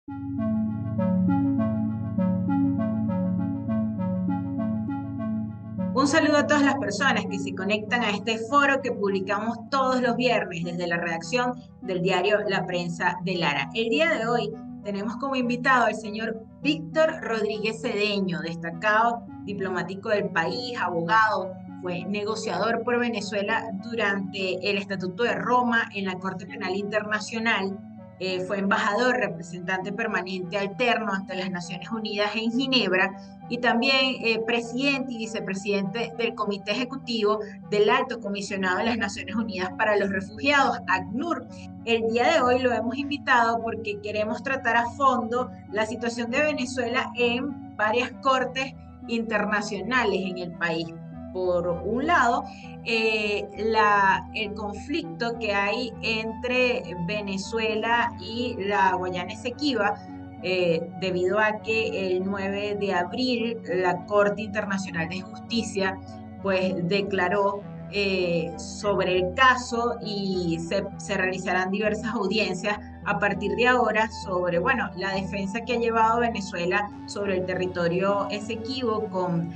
Un saludo a todas las personas que se conectan a este foro que publicamos todos los viernes desde la redacción del diario La Prensa de Lara. El día de hoy tenemos como invitado al señor Víctor Rodríguez Cedeño, destacado diplomático del país, abogado, fue negociador por Venezuela durante el Estatuto de Roma en la Corte Penal Internacional. Fue embajador, representante permanente alterno ante las Naciones Unidas en Ginebra y también presidente y vicepresidente del Comité Ejecutivo del Alto Comisionado de las Naciones Unidas para los Refugiados, ACNUR. El día de hoy lo hemos invitado porque queremos tratar a fondo la situación de Venezuela en varias cortes internacionales en el país. Por un lado, el conflicto que hay entre Venezuela y la Guayana Esequiba, debido a que el 9 de abril la Corte Internacional de Justicia pues declaró sobre el caso y se realizarán diversas audiencias a partir de ahora sobre, bueno, la defensa que ha llevado Venezuela sobre el territorio Esequibo con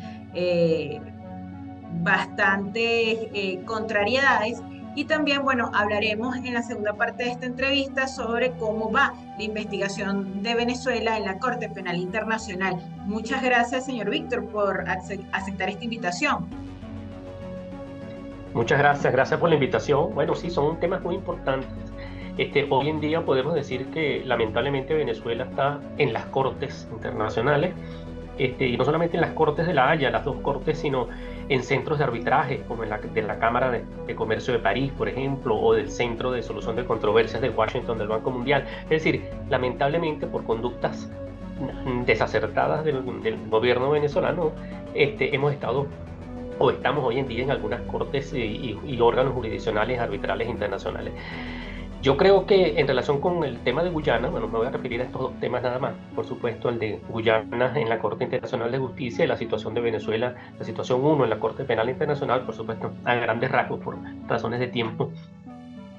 bastantes contrariedades. Y también, bueno, hablaremos en la segunda parte de esta entrevista sobre cómo va la investigación de Venezuela en la Corte Penal Internacional. Muchas gracias, señor Víctor, por aceptar esta invitación. Muchas gracias, gracias por la invitación. Bueno, sí, son temas muy importantes. Hoy en día podemos decir que lamentablemente Venezuela está en las cortes internacionales, y no solamente en las cortes de La Haya, las dos cortes, sino en centros de arbitraje, como de la Cámara de Comercio de París, por ejemplo, o del Centro de Solución de Controversias de Washington del Banco Mundial. Es decir, lamentablemente por conductas desacertadas del gobierno venezolano, hemos estado o estamos hoy en día en algunas cortes y órganos jurisdiccionales arbitrales internacionales. Yo creo que en relación con el tema de Guyana, bueno, me voy a referir a estos dos temas nada más. Por supuesto, el de Guyana en la Corte Internacional de Justicia y la situación de Venezuela, la situación 1 en la Corte Penal Internacional, por supuesto, a grandes rasgos por razones de tiempo.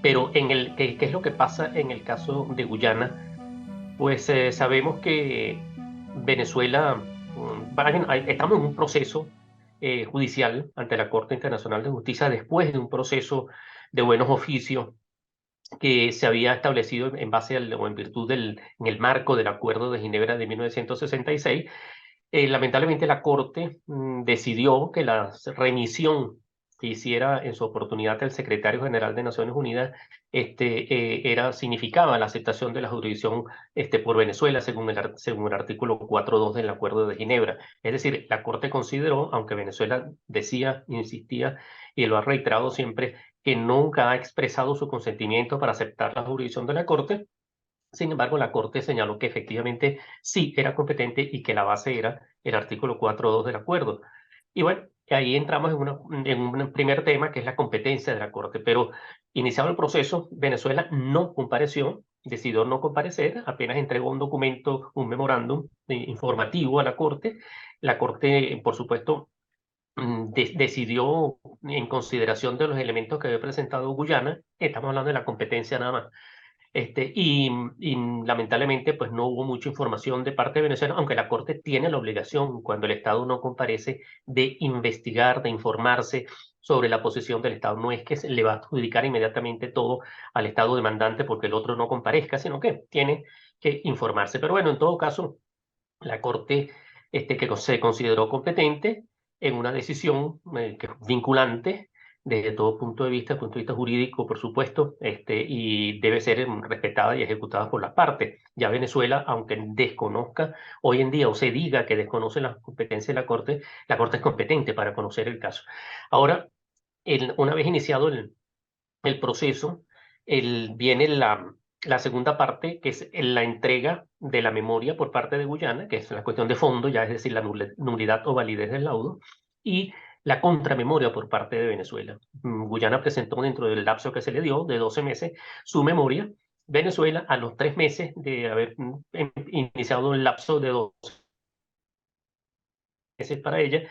Pero ¿qué es lo que pasa en el caso de Guyana? Pues sabemos que Venezuela, estamos en un proceso judicial ante la Corte Internacional de Justicia después de un proceso de buenos oficios que se había establecido en base o en virtud en el marco del Acuerdo de Ginebra de 1966. Lamentablemente la Corte decidió que la remisión que hiciera en su oportunidad el secretario general de Naciones Unidas significaba la aceptación de la jurisdicción por Venezuela según el artículo 4.2 del Acuerdo de Ginebra. Es decir, la Corte consideró, aunque Venezuela decía, insistía y lo ha reiterado siempre, que nunca ha expresado su consentimiento para aceptar la jurisdicción de la Corte. Sin embargo, la Corte señaló que efectivamente sí era competente y que la base era el artículo 4.2 del acuerdo. Y bueno, ahí entramos en un primer tema que es la competencia de la Corte. Pero iniciado el proceso, Venezuela no compareció, decidió no comparecer, apenas entregó un documento, un memorándum informativo a la Corte. La Corte, por supuesto, decidió en consideración de los elementos que había presentado Guyana, estamos hablando de la competencia nada más, y lamentablemente pues no hubo mucha información de parte de Venezuela, aunque la Corte tiene la obligación, cuando el Estado no comparece, de investigar, de informarse sobre la posición del Estado. No es que se le va a adjudicar inmediatamente todo al Estado demandante porque el otro no comparezca, sino que tiene que informarse. Pero bueno, en todo caso, la Corte que se consideró competente en una decisión que es vinculante desde todo punto de vista jurídico, por supuesto, y debe ser respetada y ejecutada por las partes. Ya Venezuela, aunque desconozca hoy en día o se diga que desconoce las competencias de la Corte es competente para conocer el caso. Ahora, una vez iniciado el proceso, viene la segunda parte, que es la entrega de la memoria por parte de Guyana, que es la cuestión de fondo, ya es decir, la nulidad o validez del laudo, y la contramemoria por parte de Venezuela. Guyana presentó dentro del lapso que se le dio, de 12 meses, su memoria. Venezuela, a los 3 meses de haber iniciado el lapso de 12 meses para ella,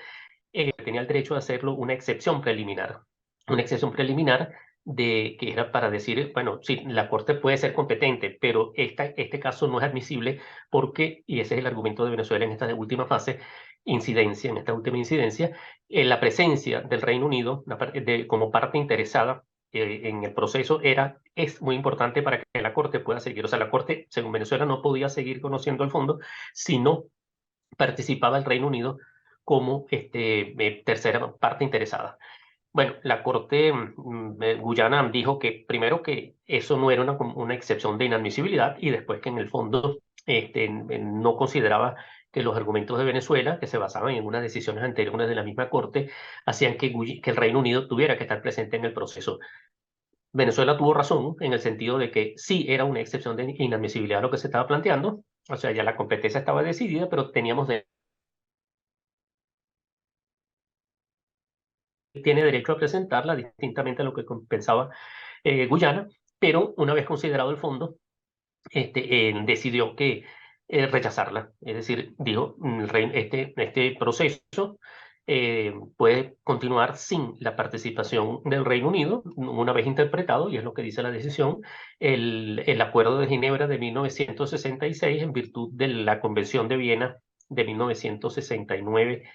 tenía el derecho de hacerlo una excepción preliminar. Una excepción preliminar de que era para decir, bueno, sí, la Corte puede ser competente, pero este caso no es admisible porque, y ese es el argumento de Venezuela en esta última fase, incidencia, en esta última incidencia, la presencia del Reino Unido como parte interesada en el proceso es muy importante para que la Corte pueda seguir. O sea, la Corte, según Venezuela, no podía seguir conociendo el fondo si no participaba el Reino Unido como tercera parte interesada. Bueno, la Corte Guyana dijo que primero que eso no era una excepción de inadmisibilidad y después que en el fondo no consideraba que los argumentos de Venezuela, que se basaban en unas decisiones anteriores de la misma Corte, hacían que el Reino Unido tuviera que estar presente en el proceso. Venezuela tuvo razón en el sentido de que sí era una excepción de inadmisibilidad lo que se estaba planteando, o sea, ya la competencia estaba decidida, pero tiene derecho a presentarla distintamente a lo que pensaba Guyana, pero una vez considerado el fondo, decidió que rechazarla. Es decir, dijo, este proceso puede continuar sin la participación del Reino Unido, una vez interpretado, y es lo que dice la decisión, el Acuerdo de Ginebra de 1966 en virtud de la Convención de Viena de 1969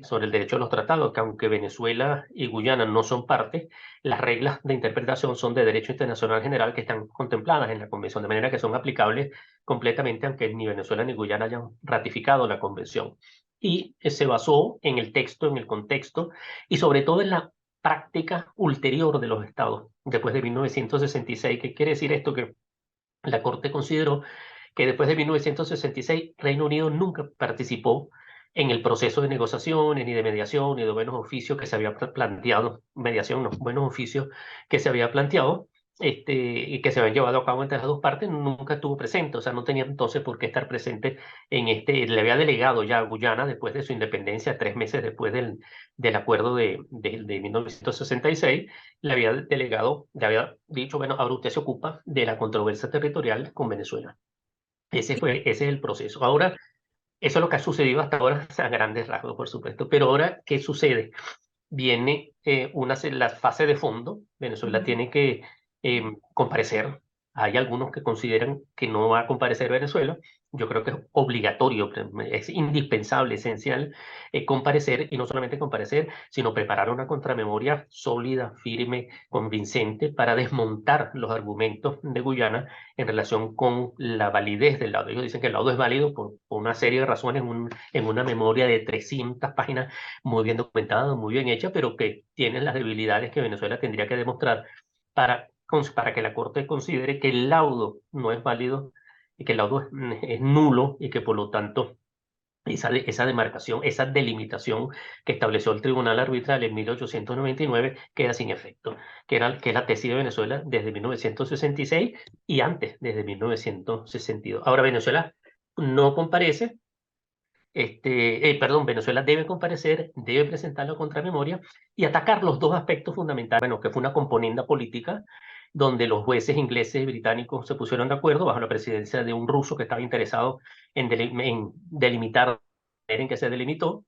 sobre el derecho a los tratados, que aunque Venezuela y Guyana no son parte, las reglas de interpretación son de derecho internacional general que están contempladas en la convención, de manera que son aplicables completamente, aunque ni Venezuela ni Guyana hayan ratificado la convención. Y se basó en el texto, en el contexto y sobre todo en la práctica ulterior de los estados, después de 1966. ¿Qué quiere decir esto? Que la Corte consideró que después de 1966 Reino Unido nunca participó en el proceso de negociaciones, ni de mediación, ni de buenos oficios que se había planteado, mediación, no, buenos oficios que se había planteado, y que se habían llevado a cabo entre las dos partes, nunca estuvo presente, o sea, no tenía entonces por qué estar presente le había delegado ya a Guyana después de su independencia, 3 meses después del acuerdo de 1966, le había delegado, le había dicho, bueno, ahora usted se ocupa de la controversia territorial con Venezuela. Ese es el proceso. Ahora, eso es lo que ha sucedido hasta ahora, a grandes rasgos, por supuesto. Pero ahora, ¿qué sucede? Viene la fase de fondo. Venezuela tiene que comparecer. Hay algunos que consideran que no va a comparecer Venezuela. Yo creo que es obligatorio, es indispensable, esencial comparecer, y no solamente comparecer, sino preparar una contramemoria sólida, firme, convincente para desmontar los argumentos de Guyana en relación con la validez del laudo. Ellos dicen que el laudo es válido por una serie de razones en una memoria de 300 páginas muy bien documentada, muy bien hecha, pero que tiene las debilidades que Venezuela tendría que demostrar para que la Corte considere que el laudo no es válido y que el laudo es nulo y que por lo tanto esa demarcación, esa delimitación que estableció el Tribunal Arbitral en 1899 queda sin efecto, que es la tesis de Venezuela desde 1966 y antes, desde 1962. Ahora Venezuela no comparece, perdón, Venezuela debe comparecer, debe presentar la contramemoria y atacar los dos aspectos fundamentales, bueno, que fue una componenda política donde los jueces ingleses y británicos se pusieron de acuerdo bajo la presidencia de un ruso que estaba interesado en delimitar la manera en que se delimitó,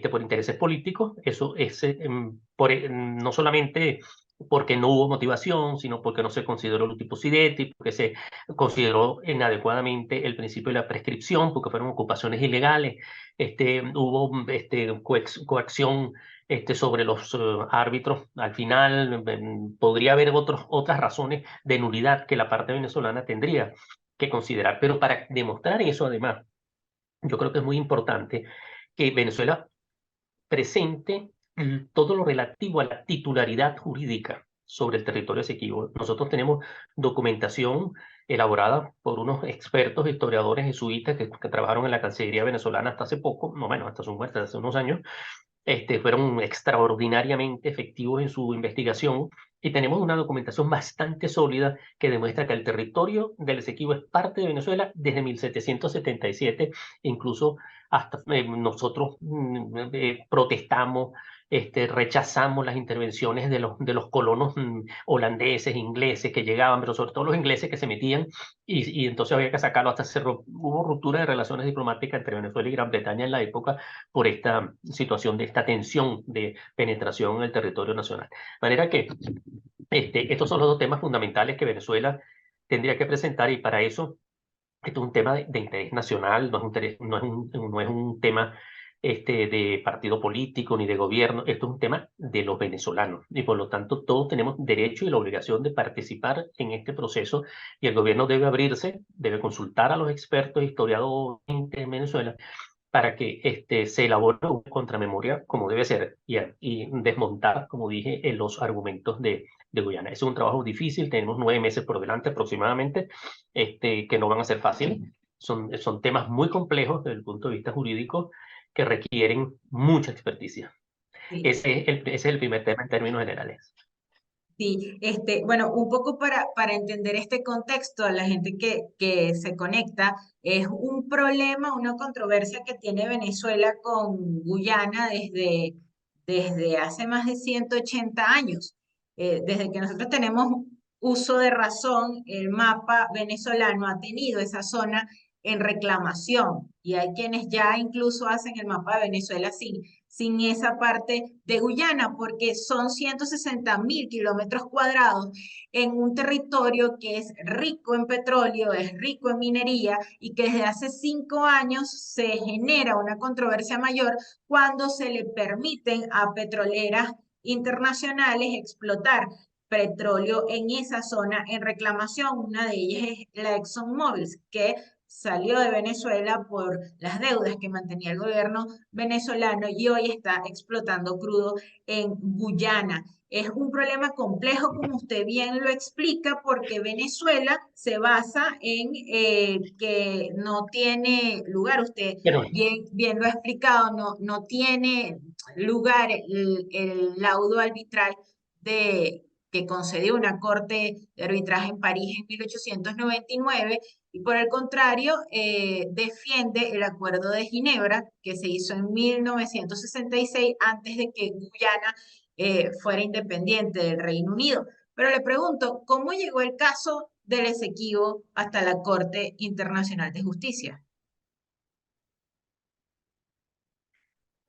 por intereses políticos. Eso es no solamente porque no hubo motivación, sino porque no se consideró el tiposidete, porque se consideró inadecuadamente el principio de la prescripción, porque fueron ocupaciones ilegales, hubo coacción sobre los árbitros. Al final podría haber otras razones de nulidad que la parte venezolana tendría que considerar, pero para demostrar eso además, yo creo que es muy importante que Venezuela presente todo lo relativo a la titularidad jurídica sobre el territorio esequibo. Nosotros tenemos documentación elaborada por unos expertos historiadores jesuitas que trabajaron en la Cancillería venezolana hasta hace poco, no menos, hasta su muerte, hace unos años. Fueron extraordinariamente efectivos en su investigación y tenemos una documentación bastante sólida que demuestra que el territorio del Esequibo es parte de Venezuela desde 1777, incluso hasta nosotros protestamos rechazamos las intervenciones de los colonos holandeses, ingleses que llegaban, pero sobre todo los ingleses que se metían y entonces había que sacarlo hasta hubo ruptura de relaciones diplomáticas entre Venezuela y Gran Bretaña en la época por esta situación de esta tensión de penetración en el territorio nacional. De manera que estos son los dos temas fundamentales que Venezuela tendría que presentar y para eso esto es un tema de interés nacional, no es un, no es un tema de partido político ni de gobierno, esto es un tema de los venezolanos y por lo tanto todos tenemos derecho y la obligación de participar en este proceso y el gobierno debe abrirse, debe consultar a los expertos, historiadores en Venezuela para que se elabore una contramemoria como debe ser y desmontar, como dije, los argumentos de Guyana. Es un trabajo difícil, tenemos 9 meses por delante aproximadamente, que no van a ser fáciles. Son temas muy complejos desde el punto de vista jurídico que requieren mucha experticia. Sí. Ese es el primer tema en términos generales. Sí, bueno, un poco para entender este contexto, a la gente que se conecta, es un problema, una controversia que tiene Venezuela con Guyana desde hace más de 180 años. Desde que nosotros tenemos uso de razón, el mapa venezolano ha tenido esa zona en reclamación y hay quienes ya incluso hacen el mapa de Venezuela sin esa parte de Guyana, porque son 160.000 kilómetros cuadrados en un territorio que es rico en petróleo, es rico en minería y que desde hace 5 años se genera una controversia mayor cuando se le permiten a petroleras internacionales explotar petróleo en esa zona en reclamación. Una de ellas es la ExxonMobil, que salió de Venezuela por las deudas que mantenía el gobierno venezolano y hoy está explotando crudo en Guyana. Es un problema complejo, como usted bien lo explica, porque Venezuela se basa en que no tiene lugar, usted Pero, bien lo ha explicado, no tiene lugar el laudo arbitral que concedió una corte de arbitraje en París en 1899 y por el contrario, defiende el Acuerdo de Ginebra que se hizo en 1966 antes de que Guyana fuera independiente del Reino Unido. Pero le pregunto, ¿cómo llegó el caso del Esequibo hasta la Corte Internacional de Justicia?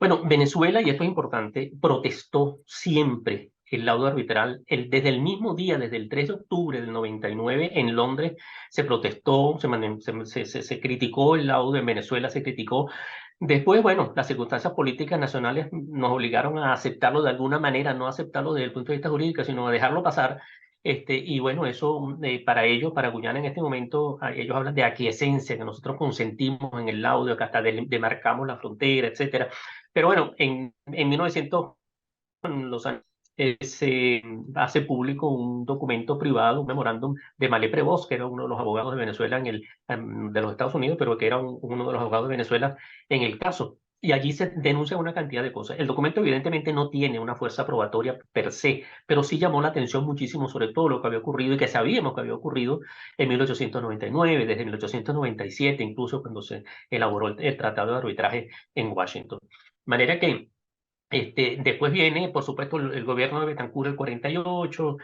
bueno, Venezuela, y esto es importante, protestó siempre el laudo arbitral. Desde el mismo día, desde el 3 de octubre del 99, en Londres, se protestó, se criticó el laudo, en Venezuela se criticó. Después, bueno, las circunstancias políticas nacionales nos obligaron a aceptarlo de alguna manera, no aceptarlo desde el punto de vista jurídico, sino a dejarlo pasar. Y bueno, eso para ellos, para Guyana en este momento, ellos hablan de aquiescencia, que nosotros consentimos en el laudo, que hasta demarcamos la frontera, etcétera. Pero bueno, en 1900, en los años, se hace público un documento privado, un memorándum de Malé Prevost, que era uno de los abogados de Venezuela de los Estados Unidos, pero que era uno de los abogados de Venezuela en el caso. Y allí se denuncia una cantidad de cosas. El documento evidentemente no tiene una fuerza probatoria per se, pero sí llamó la atención muchísimo sobre todo lo que había ocurrido y que sabíamos que había ocurrido en 1899, desde 1897, incluso cuando se elaboró el Tratado de Arbitraje en Washington. De manera que después viene, por supuesto, el gobierno de Betancur el 48,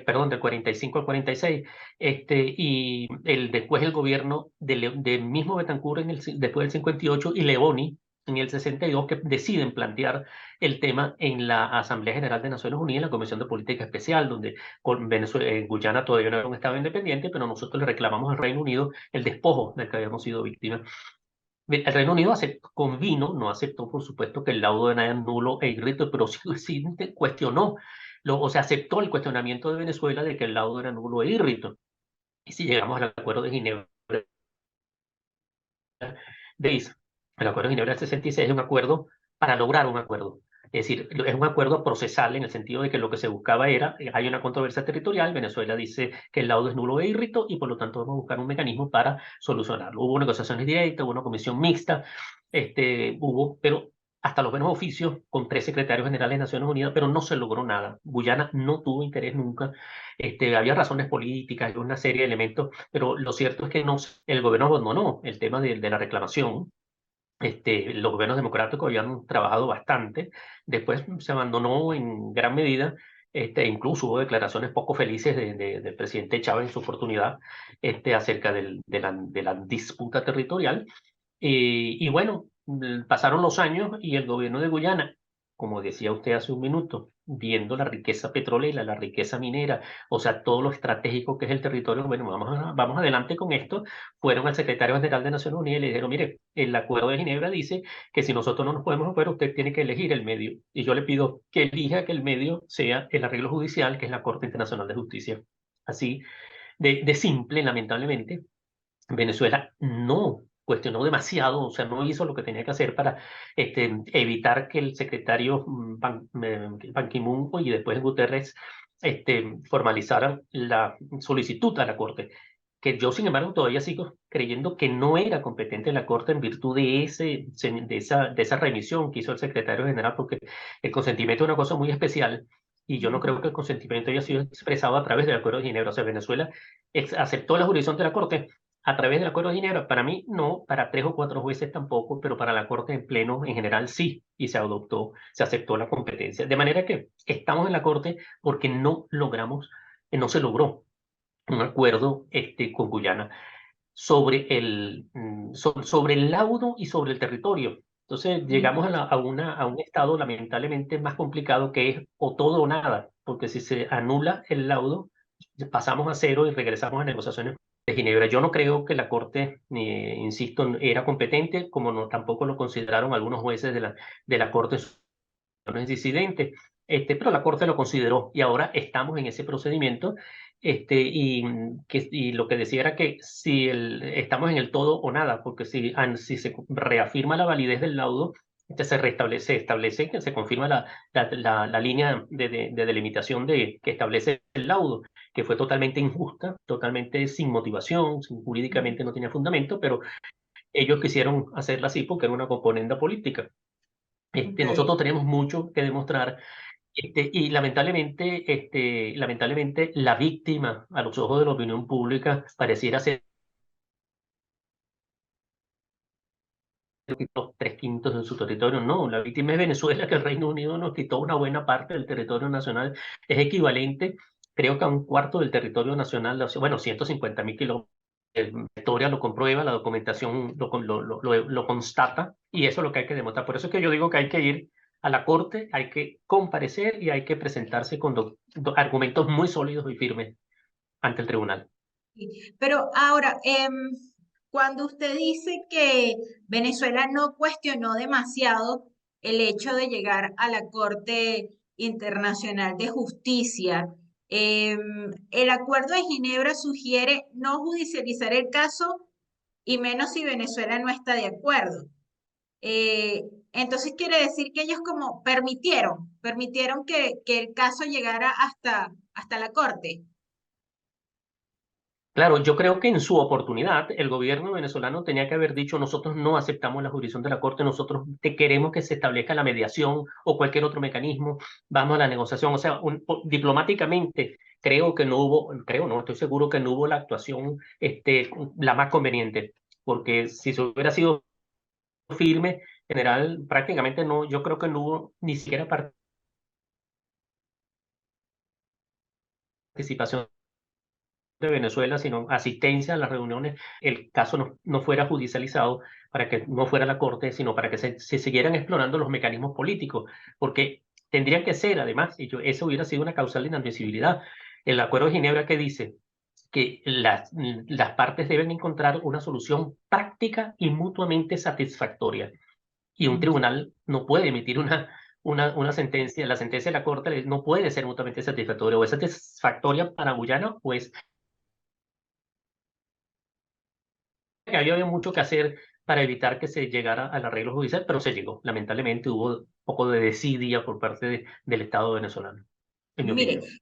perdón, del 45 al 46, después el gobierno del mismo Betancur después del 58 y Leoni en el 62 que deciden plantear el tema en la Asamblea General de Naciones Unidas, en la Comisión de Política Especial, donde con Venezuela, Guyana todavía no era un estado independiente, pero nosotros le reclamamos al Reino Unido el despojo del que habíamos sido víctimas. El Reino Unido convino, no aceptó, por supuesto, que el laudo era nulo e irrito, pero sí cuestionó, o sea, aceptó el cuestionamiento de Venezuela de que el laudo era nulo e irrito. Y si llegamos al Acuerdo de Ginebra de ISA, el Acuerdo de Ginebra del 66 es un acuerdo para lograr un acuerdo. Es decir, es un acuerdo procesal en el sentido de que lo que se buscaba era, hay una controversia territorial, Venezuela dice que el laudo es nulo e irrito y por lo tanto vamos a buscar un mecanismo para solucionarlo. Hubo negociaciones directas, hubo una comisión mixta, pero hasta los buenos oficios con 3 secretarios generales de Naciones Unidas, pero no se logró nada. Guyana no tuvo interés nunca. Había razones políticas, una serie de elementos, pero lo cierto es que el gobierno abandonó el tema de la reclamación los gobiernos democráticos habían trabajado bastante, después se abandonó en gran medida, incluso hubo declaraciones poco felices del presidente Chávez en su oportunidad, acerca de la disputa territorial. Y bueno, pasaron los años y el gobierno de Guyana, como decía usted hace un minuto, viendo la riqueza petrolera, la riqueza minera, o sea, todo lo estratégico que es el territorio, bueno, vamos adelante con esto. Fueron al secretario general de Naciones Unidas y le dijeron, mire, el Acuerdo de Ginebra dice que si nosotros no nos podemos mover, usted tiene que elegir el medio. Y yo le pido que elija que el medio sea el arreglo judicial, que es la Corte Internacional de Justicia. Así de simple, lamentablemente. Venezuela no cuestionó demasiado, o sea, no hizo lo que tenía que hacer para evitar que el secretario Ban Ki-moon y después Guterres formalizaran la solicitud a la Corte, que yo, sin embargo, todavía sigo creyendo que no era competente la Corte en virtud de esa remisión que hizo el secretario general, porque el consentimiento es una cosa muy especial. Y yo no creo que el consentimiento haya sido expresado a través del Acuerdo de Ginebra. O sea, Venezuela aceptó la jurisdicción de la Corte a través del Acuerdo de Ginebra. Para mí no, para 3 o 4 jueces tampoco, pero para la Corte en pleno en general sí, y se adoptó, se aceptó la competencia. De manera que estamos en la Corte porque no logramos, no se logró un acuerdo con Guyana sobre el laudo y sobre el territorio. Entonces llegamos a un estado lamentablemente más complicado, que es o todo o nada, porque si se anula el laudo, pasamos a cero y regresamos a negociaciones de Ginebra. Yo no creo que la Corte, insisto, era competente, como no, tampoco lo consideraron algunos jueces de la Corte disidentes, pero la Corte lo consideró y ahora estamos en ese procedimiento. Y lo que decía era que si estamos en el todo o nada, porque si se reafirma la validez del laudo, establece que se confirma la línea de delimitación que establece el laudo, que fue totalmente injusta, totalmente sin motivación, jurídicamente no tenía fundamento, pero ellos quisieron hacerla así porque era una componenda política. Ok. Nosotros tenemos mucho que demostrar, y lamentablemente la víctima a los ojos de la opinión pública pareciera ser los 3/5 de su territorio. No, la víctima es Venezuela, que el Reino Unido nos quitó una buena parte del territorio nacional. Es equivalente, creo que a un cuarto del territorio nacional, o sea, bueno, 150.000 kilómetros. La historia lo comprueba, la documentación lo constata, y eso es lo que hay que demostrar. Por eso es que yo digo que hay que ir a la corte, hay que comparecer y hay que presentarse con argumentos muy sólidos y firmes ante el tribunal. Pero ahora, cuando usted dice que Venezuela no cuestionó demasiado el hecho de llegar a la Corte Internacional de Justicia, el Acuerdo de Ginebra sugiere no judicializar el caso y menos si Venezuela no está de acuerdo. Entonces quiere decir que ellos como permitieron que el caso llegara hasta la Corte. Claro, yo creo que en su oportunidad el gobierno venezolano tenía que haber dicho: nosotros no aceptamos la jurisdicción de la Corte, nosotros queremos que se establezca la mediación o cualquier otro mecanismo, vamos a la negociación. O sea, diplomáticamente creo que no hubo, creo no, estoy seguro que no hubo la actuación la más conveniente, porque si se hubiera sido firme, general, prácticamente no, yo creo que no hubo ni siquiera participación de Venezuela, sino asistencia a las reuniones, el caso no fuera judicializado, para que no fuera la Corte, sino para que se siguieran explorando los mecanismos políticos, porque tendrían que ser, además, eso hubiera sido una causal de inadmisibilidad. El Acuerdo de Ginebra, que dice que las partes deben encontrar una solución práctica y mutuamente satisfactoria, y un tribunal no puede emitir una sentencia, la sentencia de la Corte no puede ser mutuamente satisfactoria, o es satisfactoria para Guyana, o es que había mucho que hacer para evitar que se llegara al arreglo judicial, pero se llegó. Lamentablemente hubo un poco de desidia por parte del Estado venezolano, en mi Mire, opinión.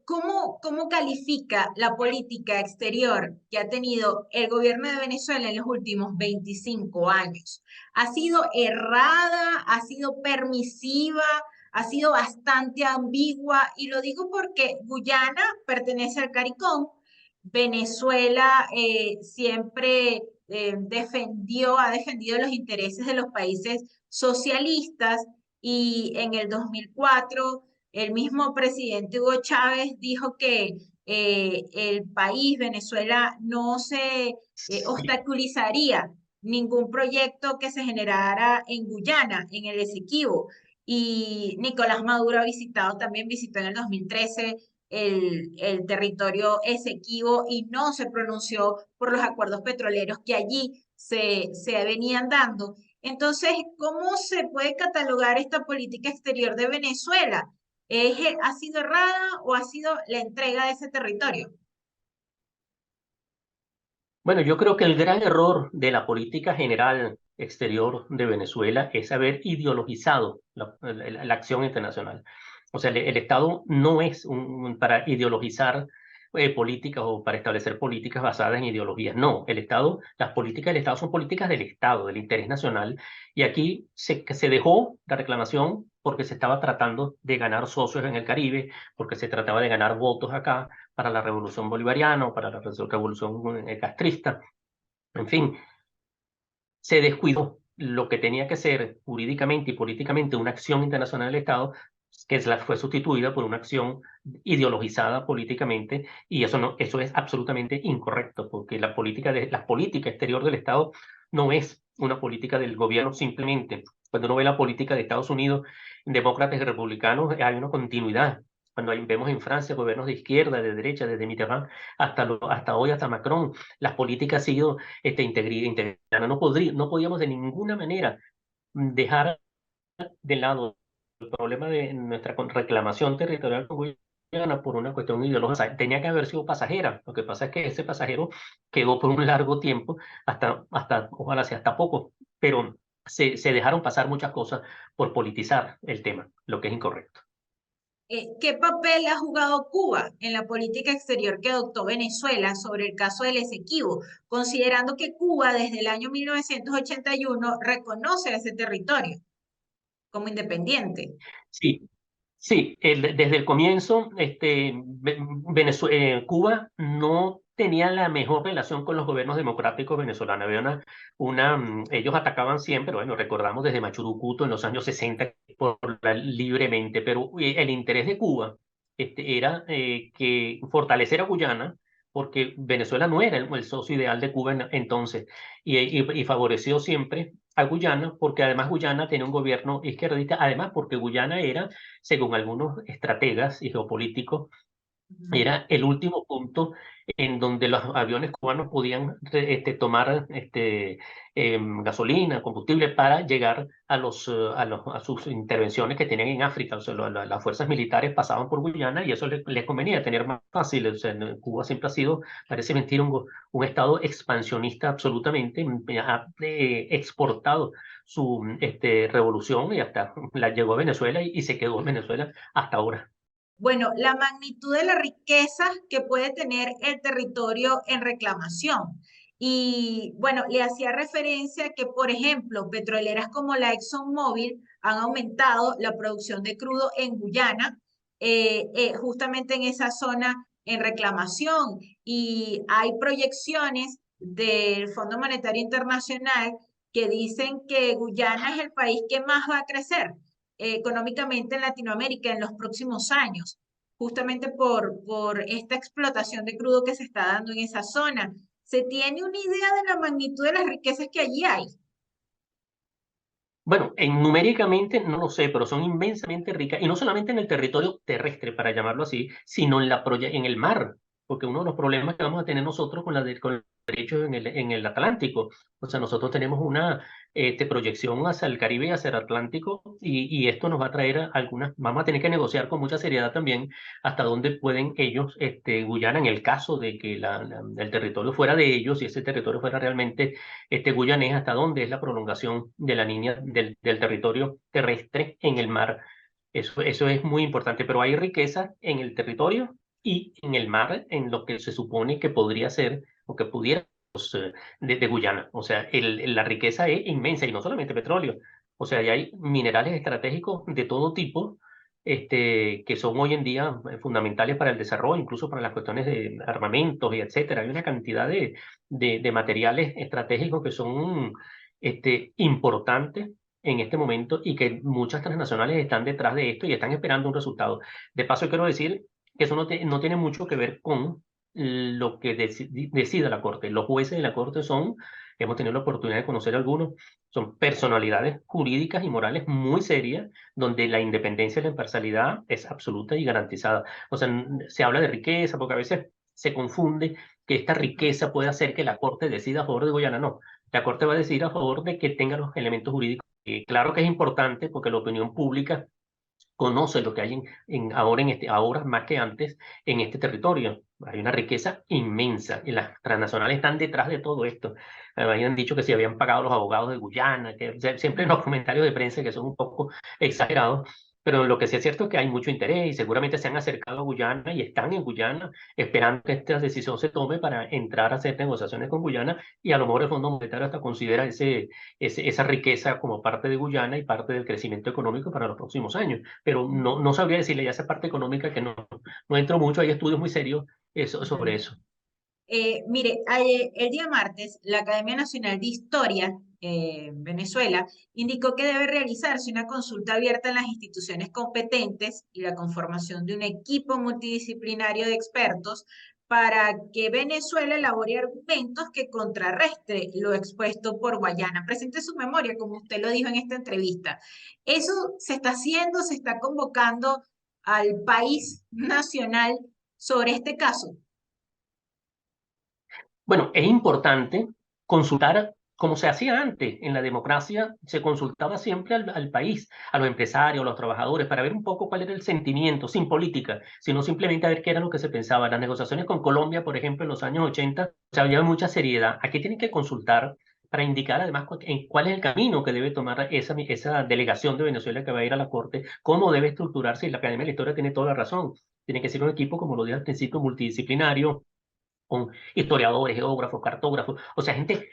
¿cómo califica la política exterior que ha tenido el gobierno de Venezuela en los últimos 25 años? ¿Ha sido errada? ¿Ha sido permisiva? ¿Ha sido bastante ambigua? Y lo digo porque Guyana pertenece al CARICOM. Venezuela siempre ha defendido los intereses de los países socialistas y en el 2004 el mismo presidente Hugo Chávez dijo que el país, Venezuela, no se Sí, obstaculizaría ningún proyecto que se generara en Guyana, en el Esequibo. Y Nicolás Maduro ha visitado, también visitó en el 2013 el territorio Esequibo y no se pronunció por los acuerdos petroleros que allí se venían dando. Entonces, ¿cómo se puede catalogar esta política exterior de Venezuela? ¿Ha sido errada o ha sido la entrega de ese territorio? bueno, yo creo que el gran error de la política general exterior de Venezuela es haber ideologizado la acción internacional. O sea, el Estado no es para ideologizar políticas o para establecer políticas basadas en ideologías. No, el Estado, las políticas del Estado son políticas del Estado, del interés nacional. Y aquí se dejó la reclamación porque se estaba tratando de ganar socios en el Caribe, porque se trataba de ganar votos acá para la revolución bolivariana o para la revolución castrista. En fin, se descuidó lo que tenía que ser jurídicamente y políticamente una acción internacional del Estado, fue sustituida por una acción ideologizada políticamente, y eso, no, eso es absolutamente incorrecto, porque la política exterior del Estado no es una política del gobierno simplemente. Cuando uno ve la política de Estados Unidos, demócratas y republicanos, hay una continuidad. Cuando vemos en Francia gobiernos de izquierda, de derecha, desde Mitterrand hasta hoy, hasta Macron, las políticas han sido integridad. No podíamos de ninguna manera dejar de lado el problema de nuestra reclamación territorial con Guyana por una cuestión ideológica. O sea, tenía que haber sido pasajera. Lo que pasa es que ese pasajero quedó por un largo tiempo, ojalá sea hasta poco, pero se dejaron pasar muchas cosas por politizar el tema, lo que es incorrecto. ¿Qué papel ha jugado Cuba en la política exterior que adoptó Venezuela sobre el caso del Esequibo, considerando que Cuba desde el año 1981 reconoce ese territorio como independiente? Sí, sí, desde el comienzo, Cuba no tenía la mejor relación con los gobiernos democráticos venezolanos. Había ellos atacaban siempre, bueno, recordamos desde Machurucuto en los años 60 libremente, pero el interés de Cuba era que fortalecer a Guyana, porque Venezuela no era el socio ideal de Cuba entonces, y favoreció siempre a Guyana, porque además Guyana tenía un gobierno izquierdista, además porque Guyana era, según algunos estrategas y geopolíticos, Ujú. era el último punto en donde los aviones cubanos podían tomar gasolina, combustible para llegar a sus intervenciones que tenían en África. O sea, las fuerzas militares pasaban por Guyana y eso les convenía tener más fácil. O sea, Cuba siempre ha sido, parece mentira, un estado expansionista absolutamente, ha exportado su revolución y hasta la llegó a Venezuela y se quedó en Venezuela hasta ahora. Bueno, la magnitud de la riqueza que puede tener el territorio en reclamación. Y bueno, le hacía referencia que, por ejemplo, petroleras como la ExxonMobil han aumentado la producción de crudo en Guyana, justamente en esa zona en reclamación. Y hay proyecciones del Fondo Monetario Internacional que dicen que Guyana es el país que más va a crecer económicamente en Latinoamérica en los próximos años, justamente por esta explotación de crudo que se está dando en esa zona. ¿Se tiene una idea de la magnitud de las riquezas que allí hay? Bueno, numéricamente no lo sé, pero son inmensamente ricas, y no solamente en el territorio terrestre, para llamarlo así, sino en el mar, porque uno de los problemas que vamos a tener nosotros con los derechos en el Atlántico, o sea, nosotros tenemos una proyección hacia el Caribe y hacia el Atlántico, y esto nos va a traer vamos a tener que negociar con mucha seriedad también hasta dónde pueden ellos, Guyana, en el caso de que el territorio fuera de ellos, y ese territorio fuera realmente guyanés, hasta dónde es la prolongación de la línea del territorio terrestre en el mar. Eso es muy importante, pero hay riqueza en el territorio y en el mar, en lo que se supone que podría ser o que pudiera de Guyana. O sea, la riqueza es inmensa y no solamente petróleo. O sea, ya hay minerales estratégicos de todo tipo que son hoy en día fundamentales para el desarrollo, incluso para las cuestiones de armamentos y etcétera. Hay una cantidad de materiales estratégicos que son importantes en este momento y que muchas transnacionales están detrás de esto y están esperando un resultado. De paso, quiero decir que eso no tiene mucho que ver con lo que decida la Corte. Los jueces de la Corte son, hemos tenido la oportunidad de conocer algunos, son personalidades jurídicas y morales muy serias, donde la independencia y la imparcialidad es absoluta y garantizada. O sea, se habla de riqueza, porque a veces se confunde que esta riqueza puede hacer que la Corte decida a favor de Guyana. No, la Corte va a decidir a favor de que tenga los elementos jurídicos. Y claro que es importante porque la opinión pública conoce lo que hay ahora más que antes en este territorio. Hay una riqueza inmensa y las transnacionales están detrás de todo esto. Habían dicho que si habían pagado los abogados de Guyana, que siempre en los comentarios de prensa que son un poco exagerados, pero lo que sí es cierto es que hay mucho interés y seguramente se han acercado a Guyana y están en Guyana esperando que esta decisión se tome para entrar a hacer negociaciones con Guyana y a lo mejor el Fondo Monetario hasta considera esa riqueza como parte de Guyana y parte del crecimiento económico para los próximos años, pero no sabría decirle ya esa parte económica que no entro mucho, hay estudios muy serios sobre eso. Mire, el día martes, la Academia Nacional de Historia, Venezuela, indicó que debe realizarse una consulta abierta en las instituciones competentes y la conformación de un equipo multidisciplinario de expertos para que Venezuela elabore argumentos que contrarrestre lo expuesto por Guayana. Presente su memoria, como usted lo dijo en esta entrevista. Eso se está haciendo, se está convocando al país nacional sobre este caso. Bueno, es importante consultar como se hacía antes. En la democracia se consultaba siempre al país, a los empresarios, a los trabajadores, para ver un poco cuál era el sentimiento, sin política, sino simplemente a ver qué era lo que se pensaba. Las negociaciones con Colombia, por ejemplo, en los años 80, se había mucha seriedad. Aquí tienen que consultar para indicar además cuál es el camino que debe tomar esa delegación de Venezuela que va a ir a la Corte, cómo debe estructurarse, y la Academia de la Historia tiene toda la razón. Tiene que ser un equipo, como lo dije al principio, multidisciplinario, con historiadores, geógrafos, cartógrafos, o sea, gente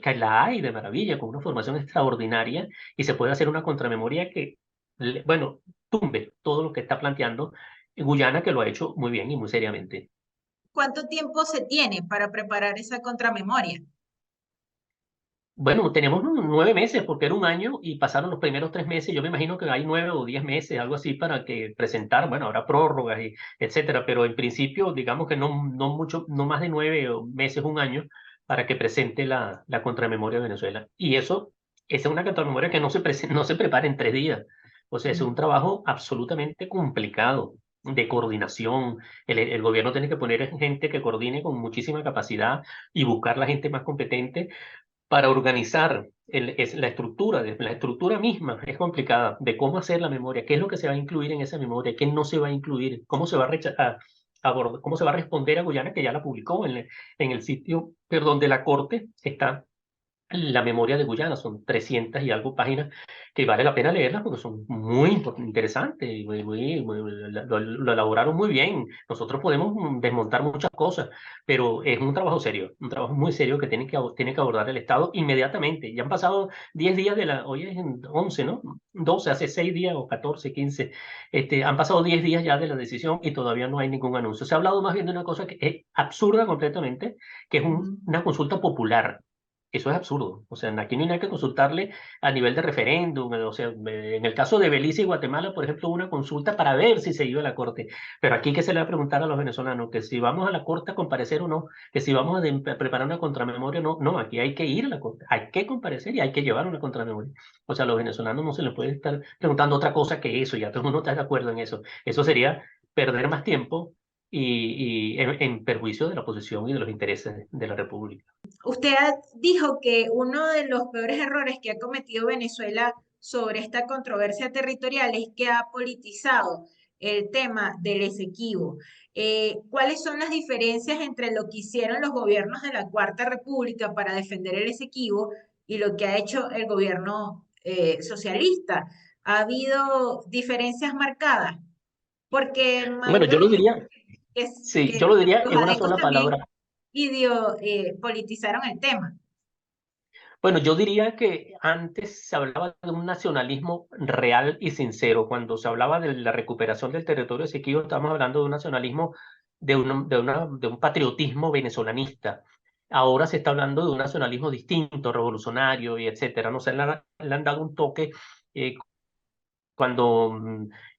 que la hay de maravilla, con una formación extraordinaria, y se puede hacer una contramemoria que, bueno, tumbe todo lo que está planteando Guyana, que lo ha hecho muy bien y muy seriamente. ¿Cuánto tiempo se tiene para preparar esa contramemoria? Bueno, tenemos 9 meses, porque era un año y pasaron los primeros 3 meses. Yo me imagino que hay 9 o 10 meses, algo así, para que presentar. Bueno, habrá prórrogas y etcétera, pero en principio, digamos que no mucho, no más de 9 meses, un año, para que presente la contramemoria de Venezuela. Y esa es una contramemoria que no se prepara en 3 días. O sea, es un trabajo absolutamente complicado de coordinación. El gobierno tiene que poner gente que coordine con muchísima capacidad y buscar la gente más competente para organizar la estructura misma es complicada, de cómo hacer la memoria, qué es lo que se va a incluir en esa memoria, qué no se va a incluir, cómo se va cómo se va a responder a Guyana, que ya la publicó en el sitio, perdón, de la Corte, está la memoria de Guyana. Son 300 y algo páginas que vale la pena leerlas porque son muy interesantes y lo elaboraron muy bien. Nosotros podemos desmontar muchas cosas, pero es un trabajo serio, un trabajo muy serio que tiene que abordar el Estado inmediatamente. Ya han pasado 10 días hoy es en 11, ¿no? 12, hace 6 días o 14, 15. Han pasado 10 días ya de la decisión y todavía no hay ningún anuncio. Se ha hablado más bien de una cosa que es absurda completamente, que es una consulta popular. Eso es absurdo. O sea, aquí no hay nada que consultarle a nivel de referéndum. O sea, en el caso de Belice y Guatemala, por ejemplo, hubo una consulta para ver si se iba a la Corte. Pero aquí, ¿qué se le va a preguntar a los venezolanos? Que si vamos a la Corte a comparecer o no, que si vamos a preparar una contramemoria o no. No, aquí hay que ir a la Corte, hay que comparecer y hay que llevar una contramemoria. O sea, a los venezolanos no se les puede estar preguntando otra cosa que eso, ya todo el mundo está de acuerdo en eso. Eso sería perder más tiempo y en perjuicio de la posición y de los intereses de la República. Usted dijo que uno de los peores errores que ha cometido Venezuela sobre esta controversia territorial es que ha politizado el tema del Esequibo. ¿Cuáles son las diferencias entre lo que hicieron los gobiernos de la Cuarta República para defender el Esequibo y lo que ha hecho el gobierno socialista? ¿Ha habido diferencias marcadas? Porque Bueno, yo Maduro lo dijo diría, sí, que yo lo diría los en una adecos sola también palabra. politizaron el tema. Bueno, yo diría que antes se hablaba de un nacionalismo real y sincero. Cuando se hablaba de la recuperación del territorio Esequibo, estamos hablando de un nacionalismo, de un patriotismo venezolanista. Ahora se está hablando de un nacionalismo distinto, revolucionario y etcétera. No sé, le han dado un toque eh, cuando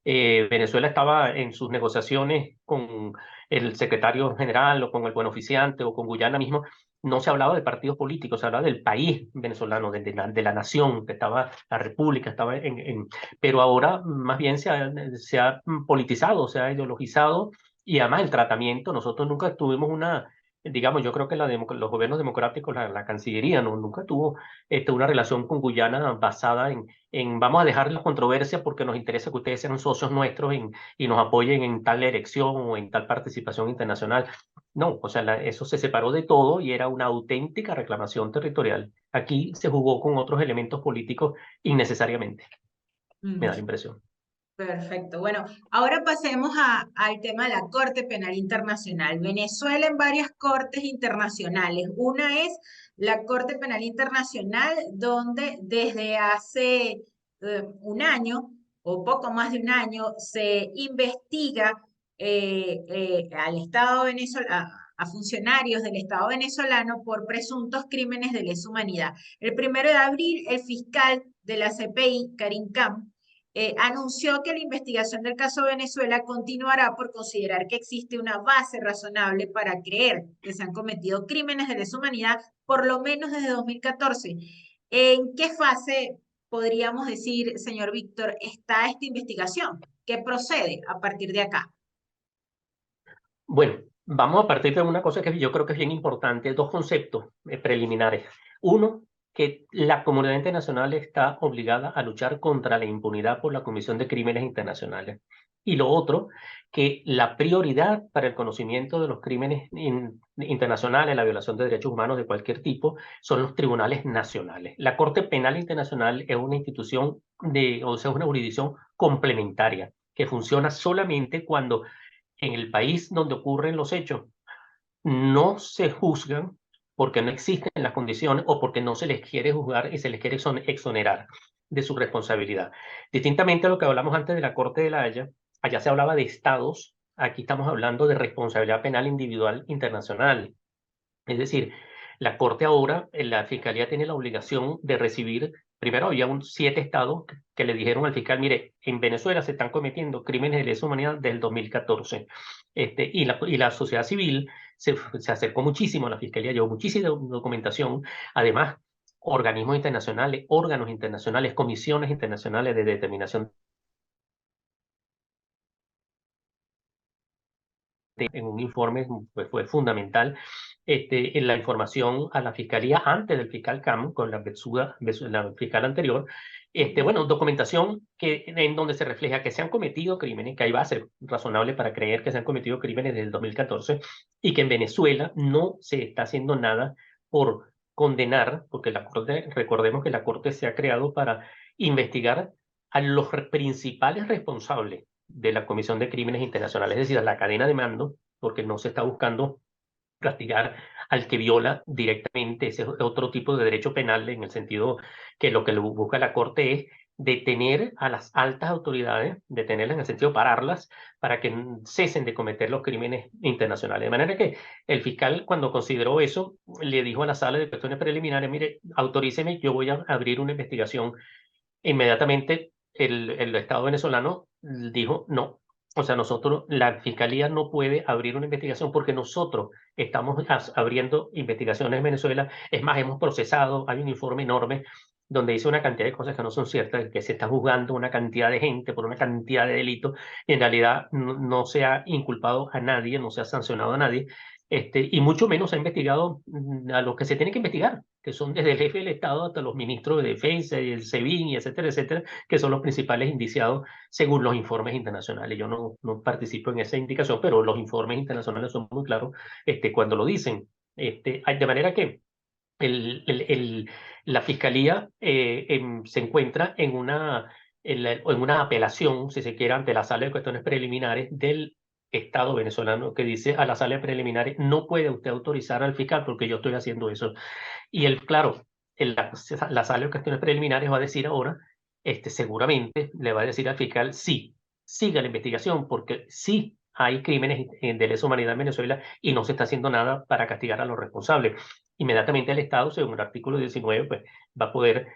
Venezuela estaba en sus negociaciones con el secretario general o con el buen oficiante o con Guyana mismo, no se hablaba de partidos políticos, se hablaba del país venezolano, de la nación, que estaba, la república estaba pero ahora más bien se ha politizado, se ha ideologizado y además el tratamiento, nosotros nunca tuvimos una, digamos, yo creo que los gobiernos democráticos, la Cancillería, no, nunca tuvo una relación con Guyana basada en vamos a dejar la controversia porque nos interesa que ustedes sean socios nuestros y nos apoyen en tal elección o en tal participación internacional. No, o sea, eso se separó de todo y era una auténtica reclamación territorial. Aquí se jugó con otros elementos políticos innecesariamente, me Mm. da la impresión. Perfecto. Bueno, ahora pasemos al tema de la Corte Penal Internacional. Venezuela en varias cortes internacionales. Una es la Corte Penal Internacional, donde desde hace un año o poco más de un año se investiga al Estado venezolano, a funcionarios del Estado venezolano por presuntos crímenes de lesa humanidad. El 1 de abril, el fiscal de la CPI, Karim Khan, anunció que la investigación del caso Venezuela continuará por considerar que existe una base razonable para creer que se han cometido crímenes de lesa humanidad por lo menos desde 2014. ¿En qué fase, podríamos decir, señor Víctor, está esta investigación? ¿Qué procede a partir de acá? Bueno, vamos a partir de una cosa que yo creo que es bien importante, dos conceptos preliminares. Uno, que la comunidad internacional está obligada a luchar contra la impunidad por la Comisión de Crímenes Internacionales. Y lo otro, que la prioridad para el conocimiento de los crímenes internacionales, la violación de derechos humanos de cualquier tipo, son los tribunales nacionales. La Corte Penal Internacional es una institución o sea, una jurisdicción complementaria que funciona solamente cuando en el país donde ocurren los hechos no se juzgan porque no existen las condiciones o porque no se les quiere juzgar y se les quiere exonerar de su responsabilidad. Distintamente a lo que hablamos antes de la Corte de la Haya, allá se hablaba de estados, aquí estamos hablando de responsabilidad penal individual internacional. Es decir, la Corte ahora, la Fiscalía tiene la obligación de recibir, primero había 7 estados que le dijeron al fiscal, mire, en Venezuela se están cometiendo crímenes de lesa humanidad del 2014. Y la sociedad civil se acercó muchísimo a la Fiscalía, llevó muchísima documentación, además organismos internacionales, órganos internacionales, comisiones internacionales de determinación en un informe pues, fue fundamental en la información a la fiscalía antes del fiscal Cam con la fiscal anterior. Bueno, documentación en donde se refleja que se han cometido crímenes, que hay base razonable para creer que se han cometido crímenes desde el 2014 y que en Venezuela no se está haciendo nada por condenar, porque la Corte, recordemos que la Corte se ha creado para investigar a los principales responsables de la Comisión de Crímenes Internacionales, es decir, a la cadena de mando, porque no se está buscando castigar al que viola directamente ese otro tipo de derecho penal, en el sentido que lo que busca la Corte es detener a las altas autoridades, detenerlas en el sentido de pararlas para que cesen de cometer los crímenes internacionales. De manera que el fiscal, cuando consideró eso, le dijo a la sala de cuestiones preliminares, mire, autoríceme, yo voy a abrir una investigación. Inmediatamente el Estado venezolano dijo no. O sea, nosotros, la Fiscalía no puede abrir una investigación porque nosotros estamos abriendo investigaciones en Venezuela. Es más, hemos procesado, hay un informe enorme donde dice una cantidad de cosas que no son ciertas, que se está juzgando una cantidad de gente por una cantidad de delitos y en realidad no se ha inculpado a nadie, no se ha sancionado a nadie. Y mucho menos se ha investigado a los que se tiene que investigar, que son desde el jefe del Estado hasta los ministros de Defensa y el SEBIN, y etcétera, etcétera, que son los principales indiciados según los informes internacionales. Yo no participo en esa indicación, pero los informes internacionales son muy claros cuando lo dicen. De manera que el, el- el- la Fiscalía se encuentra en una apelación, si se quiere, ante la Sala de Cuestiones Preliminares del Estado venezolano, que dice a la Sala de Preliminares, no puede usted autorizar al fiscal porque yo estoy haciendo eso. Y claro, la sala de cuestiones preliminares va a decir ahora, seguramente le va a decir al fiscal, sí, siga la investigación, porque sí hay crímenes de lesa humanidad en Venezuela y no se está haciendo nada para castigar a los responsables. Inmediatamente el Estado, según el artículo 19, pues, va a poder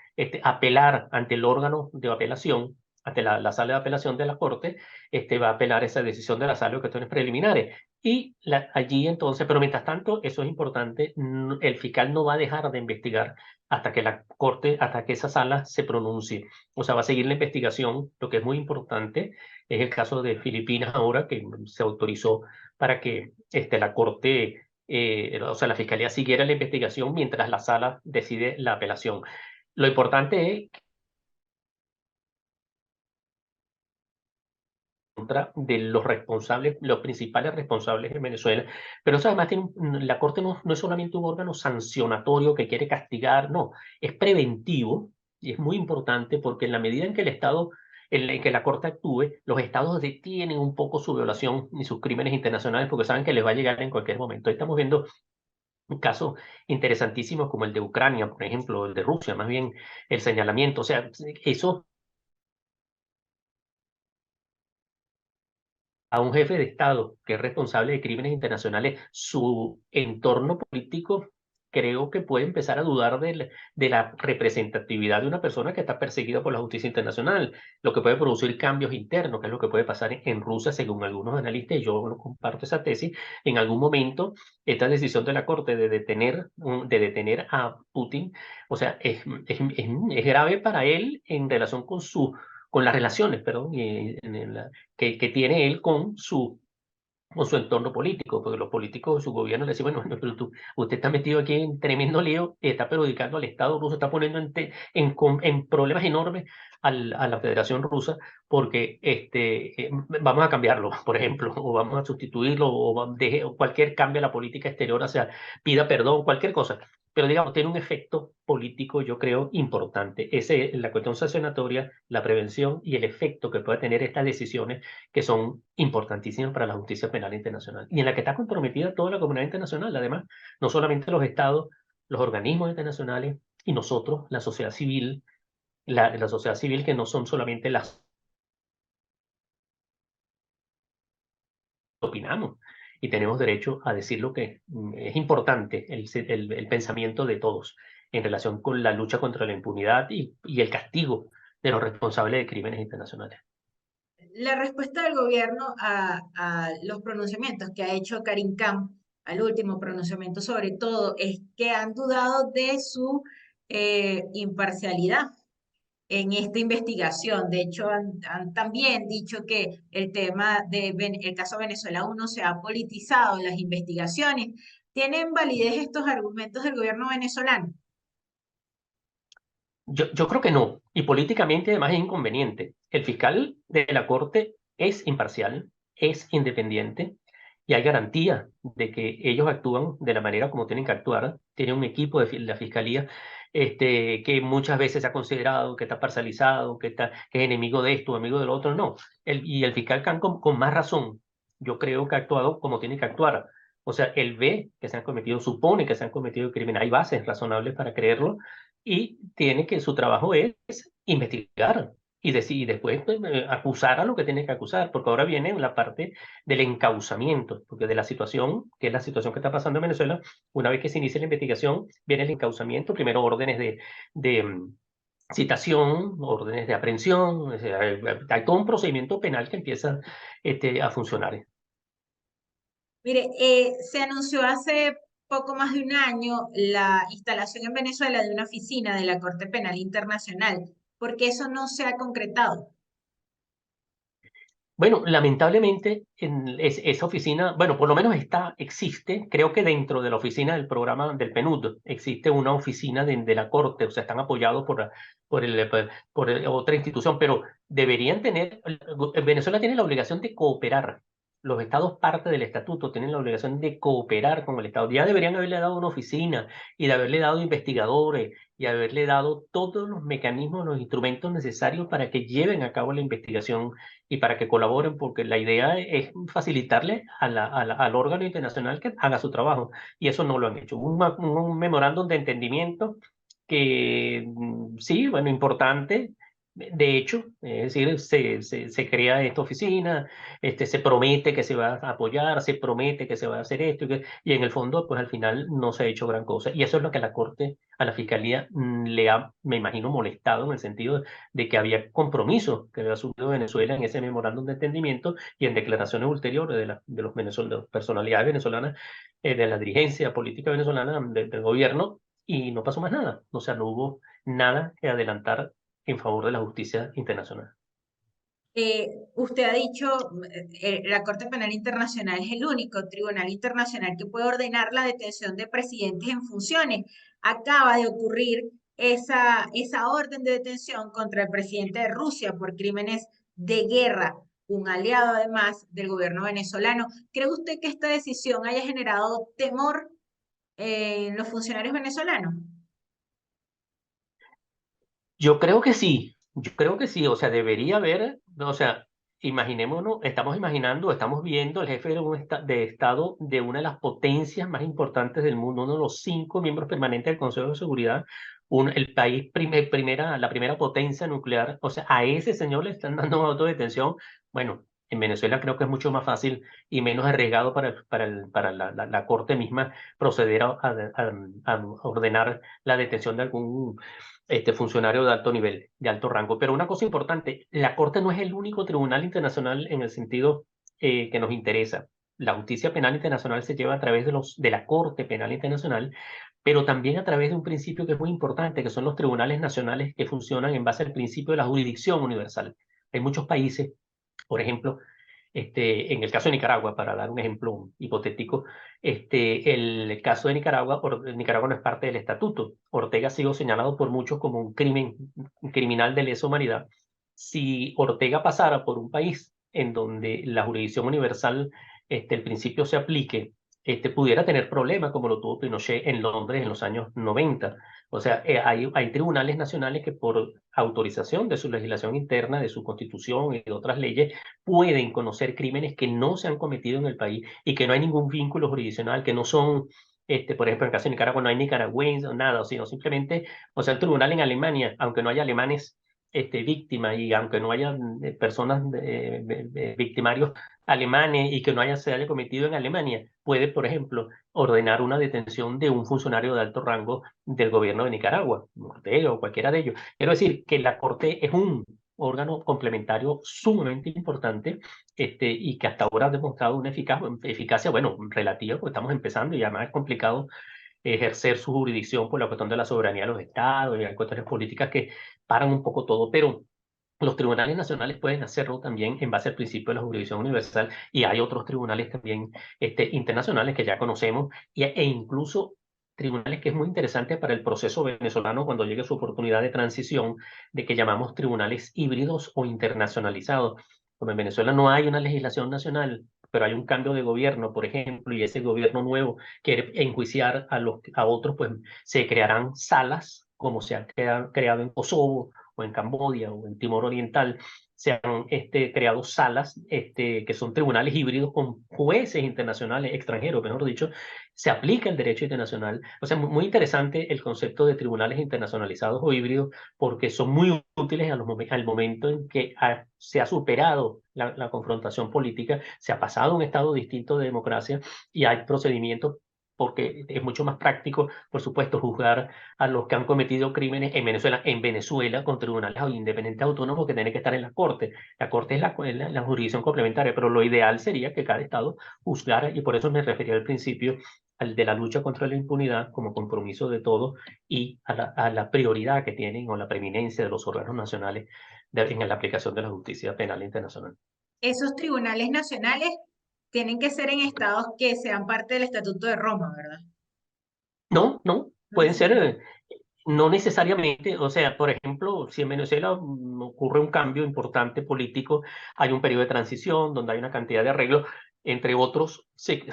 apelar ante el órgano de apelación, ante la sala de apelación de la Corte, va a apelar esa decisión de la sala de cuestiones preliminares. Y allí entonces, pero mientras tanto, eso es importante, el fiscal no va a dejar de investigar hasta que la Corte, hasta que esa sala se pronuncie. O sea, va a seguir la investigación. Lo que es muy importante es el caso de Filipinas ahora, que se autorizó para que la Corte, o sea, la Fiscalía siguiera la investigación mientras la sala decide la apelación. Lo importante es contra de los responsables, los principales responsables en Venezuela. Pero eso además la Corte no es solamente un órgano sancionatorio que quiere castigar, no, es preventivo y es muy importante porque en la medida en que el Estado, en que la Corte actúe, los Estados detienen un poco su violación y sus crímenes internacionales porque saben que les va a llegar en cualquier momento. Ahí estamos viendo casos interesantísimos como el de Ucrania, por ejemplo, el de Rusia, más bien el señalamiento. O sea, eso a un jefe de Estado que es responsable de crímenes internacionales, su entorno político, creo que puede empezar a dudar de la representatividad de una persona que está perseguida por la justicia internacional, lo que puede producir cambios internos, que es lo que puede pasar en Rusia, según algunos analistas, y yo no comparto esa tesis. En algún momento, esta decisión de la Corte de detener a Putin, o sea, es grave para él en relación con las relaciones, perdón, que tiene él con su entorno político, porque los políticos de su gobierno le dicen, bueno, no, pero usted está metido aquí en tremendo lío y está perjudicando al Estado ruso, está poniendo en problemas enormes a la Federación Rusa, porque vamos a cambiarlo, por ejemplo, o vamos a sustituirlo, o cualquier cambio a la política exterior, o sea, pida perdón, cualquier cosa. Pero digamos, tiene un efecto político, yo creo, importante. Ese, la cuestión sancionatoria, la prevención y el efecto que puede tener estas decisiones que son importantísimas para la justicia penal internacional y en la que está comprometida toda la comunidad internacional, además, no solamente los estados, los organismos internacionales y nosotros, la sociedad civil que no son solamente las que opinamos y tenemos derecho a decir lo que es importante, el pensamiento de todos en relación con la lucha contra la impunidad y el castigo de los responsables de crímenes internacionales. La respuesta del gobierno a los pronunciamientos que ha hecho Karim Khan, al último pronunciamiento sobre todo, es que han dudado de su imparcialidad en esta investigación. De hecho, han también dicho que el tema el caso Venezuela 1 se ha politizado en las investigaciones. ¿Tienen validez estos argumentos del gobierno venezolano? Yo creo que no, y políticamente además es inconveniente. El fiscal de la Corte es imparcial, es independiente, y hay garantía de que ellos actúan de la manera como tienen que actuar. Tiene un equipo de la Fiscalía que muchas veces se ha considerado que está parcializado, que es enemigo de esto, enemigo del otro. No, y el fiscal Khan con más razón, yo creo que ha actuado como tiene que actuar. O sea, él ve que se han cometido, supone que se han cometido crímenes, hay bases razonables para creerlo, y tiene que su trabajo es investigar y decir, y después pues, acusar a lo que tiene que acusar, porque ahora viene la parte del encauzamiento, porque de la situación, que es la situación que está pasando en Venezuela, una vez que se inicia la investigación, viene el encauzamiento, primero órdenes de citación, órdenes de aprehensión, o sea, hay todo un procedimiento penal que empieza a funcionar. Mire, se anunció hace poco más de un año la instalación en Venezuela de una oficina de la Corte Penal Internacional, porque eso no se ha concretado. Bueno, lamentablemente esa oficina, bueno, por lo menos existe, creo que dentro de la oficina del programa del PNUD existe una oficina de la Corte, o sea, están apoyados por otra institución, pero deberían tener, Venezuela tiene la obligación de cooperar. Los estados parte del estatuto tienen la obligación de cooperar con el Estado. Ya deberían haberle dado una oficina y de haberle dado investigadores y haberle dado todos los mecanismos, los instrumentos necesarios para que lleven a cabo la investigación y para que colaboren, porque la idea es facilitarle al órgano internacional que haga su trabajo, y eso no lo han hecho. Un memorándum de entendimiento que sí, bueno, importante. De hecho, es decir, se crea esta oficina, se promete que se va a apoyar, se promete que se va a hacer esto, y en el fondo, pues al final no se ha hecho gran cosa. Y eso es lo que a la Corte, a la Fiscalía, le ha, me imagino, molestado en el sentido de que había compromisos que había asumido Venezuela en ese memorándum de entendimiento y en declaraciones ulteriores de los de las personalidades venezolanas, de la dirigencia política venezolana, del gobierno, y no pasó más nada. O sea, no hubo nada que adelantar en favor de la justicia internacional. Usted ha dicho, la Corte Penal Internacional es el único tribunal internacional que puede ordenar la detención de presidentes en funciones. Acaba de ocurrir esa orden de detención contra el presidente de Rusia por crímenes de guerra, un aliado además del gobierno venezolano. ¿Cree usted que esta decisión haya generado temor en los funcionarios venezolanos? Yo creo que sí, o sea, debería haber, o sea, imaginémonos, estamos imaginando, estamos viendo el jefe de, de Estado de una de las potencias más importantes del mundo, uno de los 5 miembros permanentes del Consejo de Seguridad, el país la primera potencia nuclear, o sea, a ese señor le están dando autodetención. Bueno, en Venezuela creo que es mucho más fácil y menos arriesgado para la Corte misma proceder a ordenar la detención de algún funcionario de alto nivel, de alto rango. Pero una cosa importante, la Corte no es el único tribunal internacional en el sentido que nos interesa. La justicia penal internacional se lleva a través de la Corte Penal Internacional, pero también a través de un principio que es muy importante, que son los tribunales nacionales que funcionan en base al principio de la jurisdicción universal. Hay muchos países, por ejemplo, en el caso de Nicaragua, para dar un ejemplo hipotético, el caso de Nicaragua, Nicaragua no es parte del estatuto. Ortega ha sido señalado por muchos como un criminal de lesa humanidad. Si Ortega pasara por un país en donde la jurisdicción universal, el principio se aplique, pudiera tener problemas como lo tuvo Pinochet en Londres en los años 90. O sea, hay tribunales nacionales que por autorización de su legislación interna, de su constitución y de otras leyes, pueden conocer crímenes que no se han cometido en el país y que no hay ningún vínculo jurisdiccional, que no son, por ejemplo, en el caso de Nicaragua no hay nicaragüenses o nada, sino simplemente, o sea, el tribunal en Alemania, aunque no haya alemanes víctimas y aunque no haya personas victimarios alemanes y que no se haya cometido en Alemania, puede, por ejemplo, ordenar una detención de un funcionario de alto rango del gobierno de Nicaragua, Ortega o cualquiera de ellos. Quiero decir que la Corte es un órgano complementario sumamente importante, y que hasta ahora ha demostrado una eficacia, bueno, relativa, porque estamos empezando y además es complicado ejercer su jurisdicción por la cuestión de la soberanía de los estados y hay cuestiones políticas que paran un poco todo, pero los tribunales nacionales pueden hacerlo también en base al principio de la jurisdicción universal y hay otros tribunales también internacionales que ya conocemos e incluso tribunales que es muy interesante para el proceso venezolano cuando llegue su oportunidad de transición, de que llamamos tribunales híbridos o internacionalizados. Como en Venezuela no hay una legislación nacional, pero hay un cambio de gobierno, por ejemplo, y ese gobierno nuevo quiere enjuiciar a otros, pues se crearán salas como se han creado en Kosovo o en Camboya o en Timor Oriental, se han creado salas que son tribunales híbridos con jueces internacionales, extranjeros, mejor dicho, se aplica el derecho internacional. O sea, muy interesante el concepto de tribunales internacionalizados o híbridos porque son muy útiles al momento en que se ha superado la confrontación política, se ha pasado a un estado distinto de democracia y hay procedimientos porque es mucho más práctico, por supuesto, juzgar a los que han cometido crímenes en Venezuela con tribunales independientes autónomos que tienen que estar en la Corte. La Corte es la jurisdicción complementaria, pero lo ideal sería que cada Estado juzgara, y por eso me refería al principio al de la lucha contra la impunidad como compromiso de todos y a la prioridad que tienen o la preeminencia de los órganos nacionales en la aplicación de la justicia penal internacional. Esos tribunales nacionales tienen que ser en estados que sean parte del Estatuto de Roma, ¿verdad? No, no, No pueden ser, necesariamente. no necesariamente, o sea, por ejemplo, si en Venezuela ocurre un cambio importante político, hay un periodo de transición donde hay una cantidad de arreglos, entre otros, se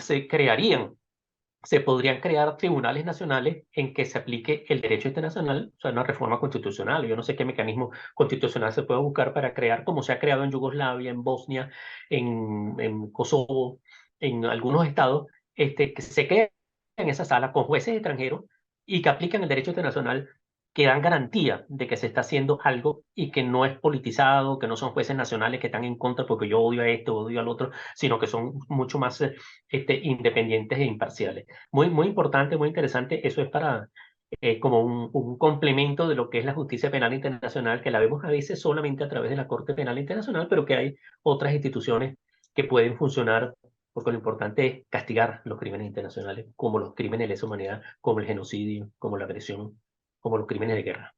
podrían crear tribunales nacionales en que se aplique el derecho internacional, o sea, una reforma constitucional. Yo no sé qué mecanismo constitucional se puede buscar para crear, como se ha creado en Yugoslavia, en Bosnia, en Kosovo, en algunos estados, que se creen en esa sala con jueces extranjeros y que aplican el derecho internacional que dan garantía de que se está haciendo algo y que no es politizado, que no son jueces nacionales que están en contra porque yo odio a este o odio al otro, sino que son mucho más independientes e imparciales. Muy, muy importante, muy interesante. Eso es para como un complemento de lo que es la justicia penal internacional, que la vemos a veces solamente a través de la Corte Penal Internacional, pero que hay otras instituciones que pueden funcionar, porque lo importante es castigar los crímenes internacionales, como los crímenes de lesa humanidad, como el genocidio, como la agresión, como los crímenes de guerra.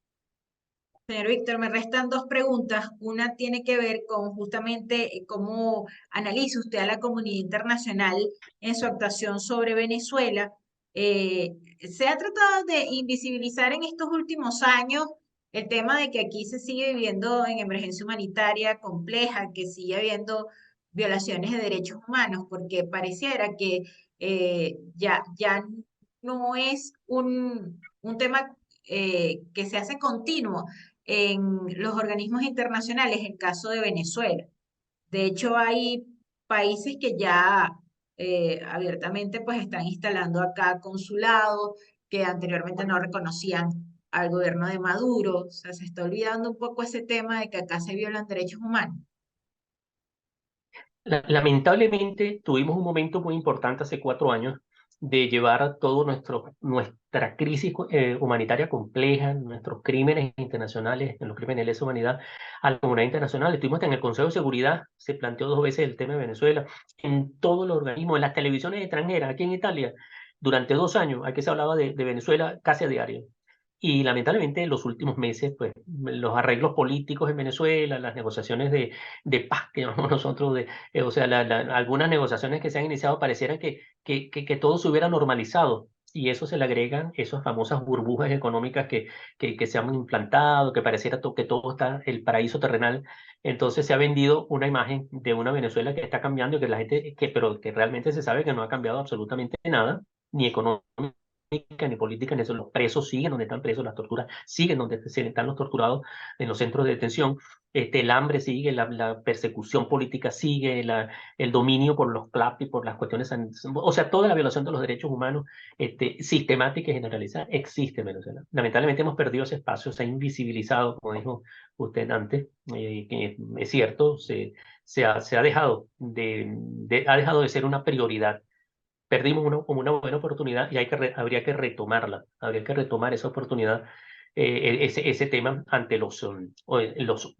Señor Víctor, me restan dos preguntas. Una tiene que ver con justamente cómo analiza usted a la comunidad internacional en su actuación sobre Venezuela. Se ha tratado de invisibilizar en estos últimos años el tema de que aquí se sigue viviendo en emergencia humanitaria compleja, que sigue habiendo violaciones de derechos humanos, porque pareciera que ya no es un tema que se hace continuo en los organismos internacionales, el caso de Venezuela. De hecho, hay países que ya abiertamente pues están instalando acá consulados que anteriormente no reconocían al gobierno de Maduro. O sea, se está olvidando un poco ese tema de que acá se violan derechos humanos. Lamentablemente tuvimos un momento muy importante hace 4 años de llevar todo nuestra crisis humanitaria compleja, nuestros crímenes internacionales, los crímenes de lesa humanidad, a la comunidad internacional. Estuvimos en el Consejo de Seguridad, se planteó 2 veces el tema de Venezuela, en todos los organismos, en las televisiones extranjeras, aquí en Italia, durante 2 años, aquí se hablaba de Venezuela casi a diario. Y lamentablemente en los últimos meses, pues los arreglos políticos en Venezuela, las negociaciones de paz que llamamos nosotros, o sea, algunas negociaciones que se han iniciado pareciera que todo se hubiera normalizado y eso se le agregan esas famosas burbujas económicas que se han implantado, que pareciera que todo está el paraíso terrenal. Entonces se ha vendido una imagen de una Venezuela que está cambiando y que la gente, pero que realmente se sabe que no ha cambiado absolutamente nada, ni económicamente ni política, ni eso. Los presos siguen donde están presos, las torturas siguen donde están los torturados en los centros de detención, el hambre sigue, la persecución política sigue, el dominio por los CLAP y por las cuestiones, o sea, toda la violación de los derechos humanos sistemática y generalizada existe en Venezuela. Lamentablemente hemos perdido ese espacio, se ha invisibilizado, como dijo usted antes, que es cierto, se ha dejado ha dejado de ser una prioridad. Perdimos como una buena oportunidad y habría que retomarla, habría que retomar esa oportunidad, ese tema ante todos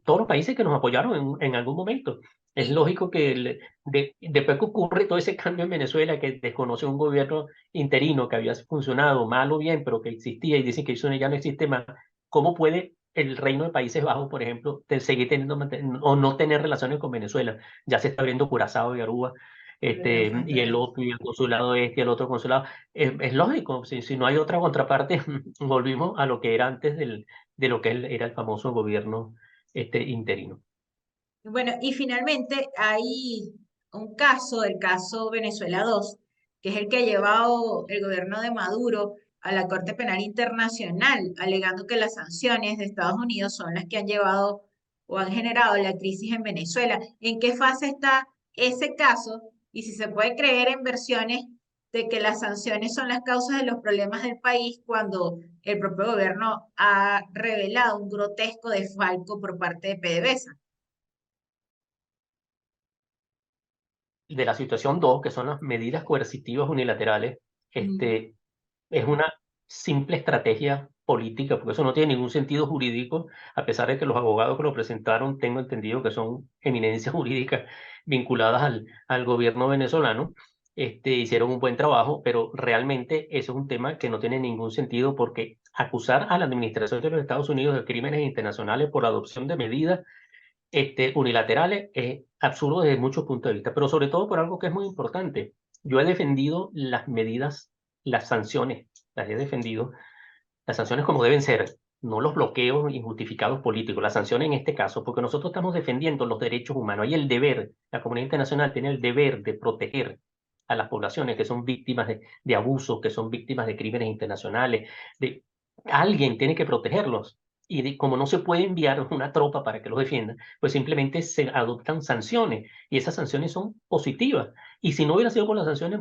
los países que nos apoyaron en algún momento. Es Y, lógico que después que ocurre todo ese cambio en Venezuela, que desconoce un gobierno interino que había funcionado mal o bien, pero que existía y dicen que eso ya no existe más, ¿cómo puede el Reino de Países Bajos, por ejemplo, seguir teniendo o no tener relaciones con Venezuela? Ya se está abriendo Curazao y Aruba, la y el frontera. otro, y el consulado y el otro consulado. Es lógico, si no hay otra contraparte, volvimos a lo que era antes de lo que era el famoso gobierno interino. Bueno, y finalmente hay un caso, el caso Venezuela 2, que es el que ha llevado el gobierno de Maduro a la Corte Penal Internacional, alegando que las sanciones de Estados Unidos son las que han llevado o han generado la crisis en Venezuela. ¿En qué fase está ese caso? Y si se puede creer en versiones de que las sanciones son las causas de los problemas del país cuando el propio gobierno ha revelado un grotesco desfalco por parte de PDVSA. De la situación 2 que son las medidas coercitivas unilaterales, es una simple estrategia política, porque eso no tiene ningún sentido jurídico, a pesar de que los abogados que lo presentaron, tengo entendido que son eminencias jurídicas vinculadas al gobierno venezolano, hicieron un buen trabajo, pero realmente eso es un tema que no tiene ningún sentido porque acusar a la administración de los Estados Unidos de crímenes internacionales por adopción de medidas unilaterales es absurdo desde muchos puntos de vista, pero sobre todo por algo que es muy importante. Yo he defendido las medidas, las sanciones, las he defendido, las sanciones como deben ser, no los bloqueos injustificados políticos, las sanciones en este caso, porque nosotros estamos defendiendo los derechos humanos. Hay el deber, la comunidad internacional tiene el deber de proteger a las poblaciones que son víctimas de abusos, que son víctimas de crímenes internacionales, alguien tiene que protegerlos. y como no se puede enviar una tropa para que los defienda, pues simplemente se adoptan sanciones y esas sanciones son positivas. Y si no hubiera sido por las sanciones,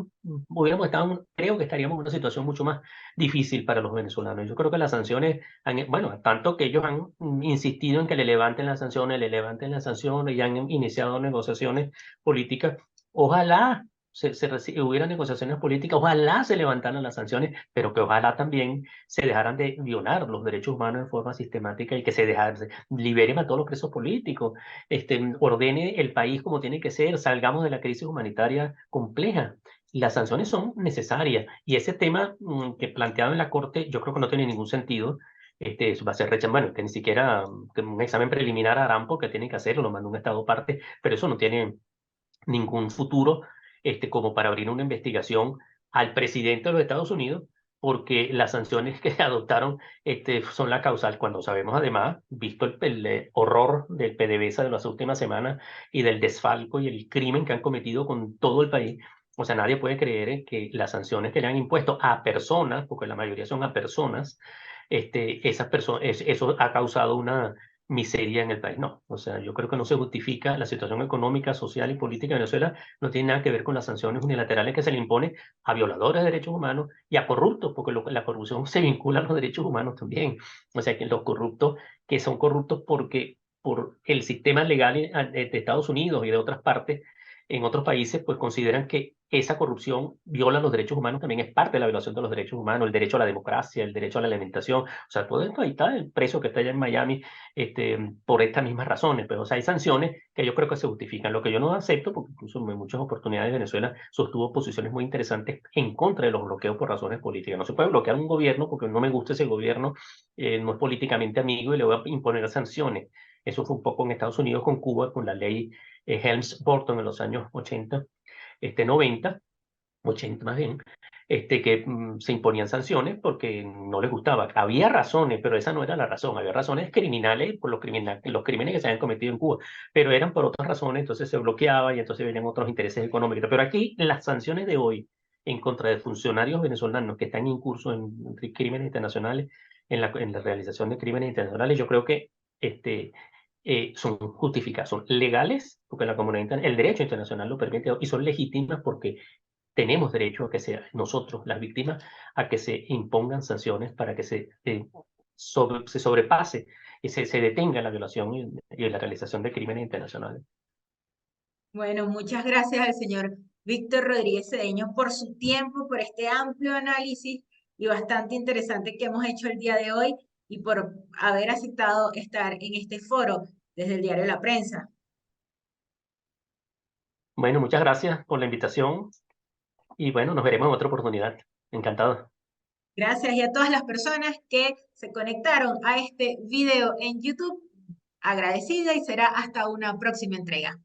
hubiéramos estado, creo que estaríamos en una situación mucho más difícil para los venezolanos. Yo creo que las sanciones, bueno, tanto que ellos han insistido en que le levanten las sanciones y han iniciado negociaciones políticas. Ojalá hubiera negociaciones políticas, ojalá se levantaran las sanciones, pero que ojalá también se dejaran de violar los derechos humanos de forma sistemática y que liberen a todos los presos políticos, ordene el país como tiene que ser, salgamos de la crisis humanitaria compleja. Las sanciones son necesarias y ese tema que planteado en la Corte yo creo que no tiene ningún sentido. Eso va a ser rechazado, bueno, que ni siquiera que un examen preliminar harán porque tienen que hacerlo, lo manda un Estado parte, pero eso no tiene ningún futuro como para abrir una investigación al presidente de los Estados Unidos, porque las sanciones que adoptaron son la causal, cuando sabemos además, visto el horror del PDVSA de las últimas semanas y del desfalco y el crimen que han cometido con todo el país. O sea, nadie puede creer que las sanciones que le han impuesto a personas, porque la mayoría son a personas, esas personas, eso ha causado una miseria en el país. No, o sea, yo creo que no se justifica la situación económica, social y política de Venezuela, no tiene nada que ver con las sanciones unilaterales que se le impone a violadores de derechos humanos y a corruptos, porque la corrupción se vincula a los derechos humanos también. O sea, que los corruptos, que son corruptos porque por el sistema legal de Estados Unidos y de otras partes, en otros países, pues consideran que esa corrupción viola los derechos humanos, también es parte de la violación de los derechos humanos, el derecho a la democracia, el derecho a la alimentación. O sea, todo esto, ahí está el preso que está allá en Miami, por estas mismas razones. Pero, o sea, hay sanciones que yo creo que se justifican. Lo que yo no acepto, porque incluso en muchas oportunidades Venezuela sostuvo posiciones muy interesantes en contra de los bloqueos por razones políticas. No se puede bloquear un gobierno porque no me gusta ese gobierno, no es políticamente amigo y le voy a imponer sanciones. Eso fue un poco en Estados Unidos con Cuba, con la ley Helms-Burton en los años 80, 90, 80 más bien, que se imponían sanciones porque no les gustaba. Había razones, pero esa no era la razón. Había razones criminales por los crímenes que se habían cometido en Cuba, pero eran por otras razones, entonces se bloqueaba y entonces venían otros intereses económicos. Pero aquí las sanciones de hoy en contra de funcionarios venezolanos que están en curso en crímenes internacionales, en la realización de crímenes internacionales, yo creo que son justificadas, son legales, porque el derecho internacional lo permite, y son legítimas porque tenemos derecho a que sea nosotros, las víctimas, a que se impongan sanciones para que se sobrepase y se detenga la violación y la realización de crímenes internacionales. Bueno, muchas gracias al señor Víctor Rodríguez Cedeño por su tiempo, por este amplio análisis y bastante interesante que hemos hecho el día de hoy y por haber aceptado estar en este foro desde el diario La Prensa. Bueno, muchas gracias por la invitación y bueno, nos veremos en otra oportunidad. Encantado. Gracias y a todas las personas que se conectaron a este video en YouTube. Agradecida y será hasta una próxima entrega.